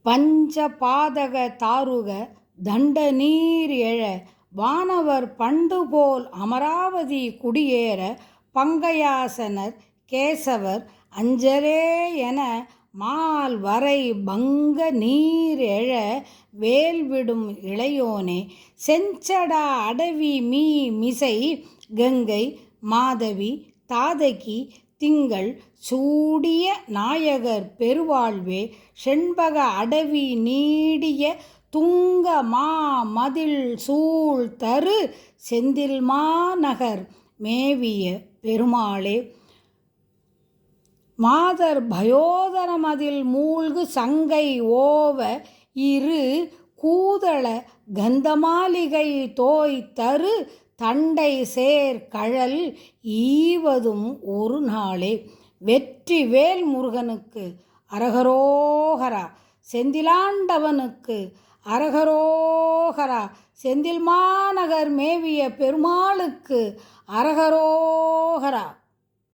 பஞ்ச பாதக தாருக தண்ட நீர் எழ வானவர் பண்டுபோல் அமராவதி குடியேற பங்கயாசனர் கேசவர் அஞ்சரே என மால் வரை பங்க நீர் எழ வேல்விடும் இளையோனே செஞ்சடா அடவி மீ மிசை கங்கை மாதவி தாதகி திங்கள் சூடிய நாயகர் பெருவாழ்வே செண்பக அடவி நீடிய துங்க மா மதில் சூழ் தரு செந்தில் மாநகர் மேவிய பெருமாளே மாதர் பயோதரமதில் மூழ்கு சங்கை ஓவ இரு கூதள கந்தமாளிகை தோய் தரு தண்டை சேர் கழல் ஈவதும் ஒரு நாளே. வெற்றி வேல் முருகனுக்கு அரகரோகரா, செந்திலாண்டவனுக்கு அரகரோகரா, செந்தில் மாநகர் மேவிய பெருமாளுக்கு அரகரோகரா.